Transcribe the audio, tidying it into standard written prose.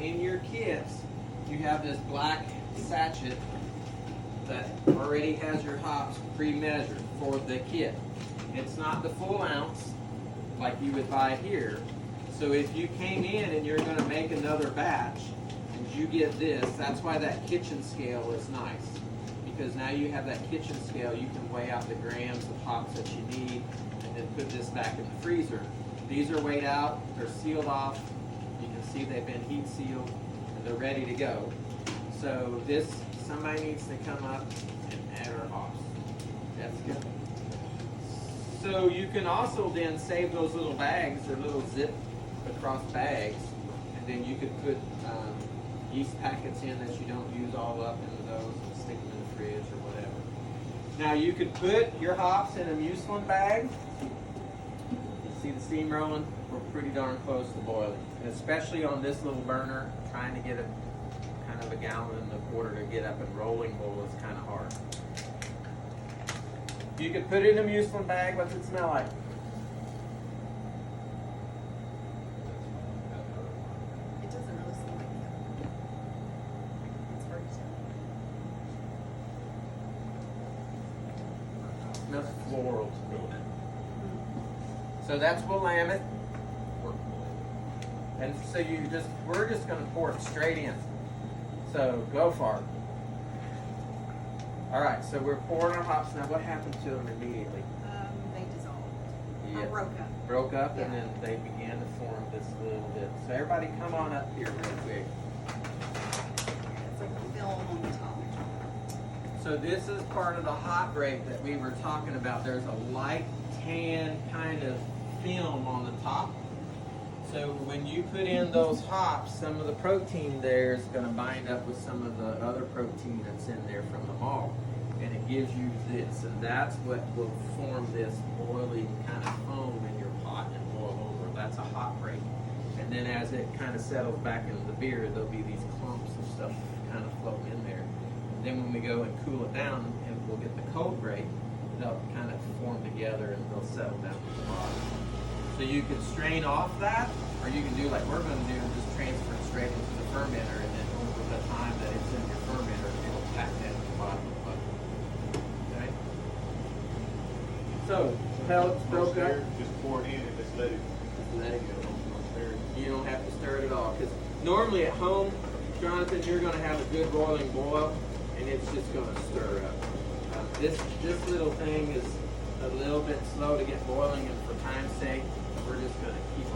in your kits, you have this black sachet that already has your hops pre-measured for the kit. It's not the full ounce like you would buy here. So if you came in and you're going to make another batch and you get this, that's why that kitchen scale is nice. Because now you have that kitchen scale, you can weigh out the grams of hops that you need and then put this back in the freezer. These are weighed out, they're sealed off. You can see they've been heat sealed and they're ready to go. So this, somebody needs to come up and add our hops. That's good. So you can also then save those little bags or little zip across bags, and then you could put yeast packets in that you don't use all up into those and stick them in the fridge or whatever. Now you could put your hops in a mucilin bag. See the steam rolling? We're pretty darn close to boiling, and especially on this little burner, trying to get a kind of a gallon and a quarter to get up and rolling boil is kind of hard. You could put it in a mucilin bag. What's it smell like? It doesn't really smell like that. It's hard to tell. It smells floral to me. So that's Willamette. And so we're just going to pour it straight in. So go for it. All right, so we're pouring our hops. Now what happened to them immediately? They dissolved. Yeah. Or broke up. Broke up, and Yeah. then they began to form this little bit. So everybody come on up here real quick. It's like a film on the top. So this is part of the hot break that we were talking about. There's a light tan kind of film on the top. So when you put in those hops, some of the protein there is going to bind up with some of the other protein that's in there from the malt. And it gives you this, and that's what will form this boiling kind of foam in your pot and boil over. That's a hot break. And then as it kind of settles back into the beer, there'll be these clumps of stuff kind of floating in there. And then when we go and cool it down and we'll get the cold break, they'll kind of form together and they'll settle down to the bottom. So you can strain off that, or you can do like we're going to do and just transfer it straight into the fermenter, and then over the time that it's in your fermenter, it'll pack down to the bottom of the bucket. Okay? So, pellets broke up. Just pour it in and just let it Let it go. stir. You don't have to stir it at all, because normally at home, Jonathan, you're going to have a good boiling boil, and it's just going to stir up. This little thing is a little bit slow to get boiling, and for time's sake, we're just going to keep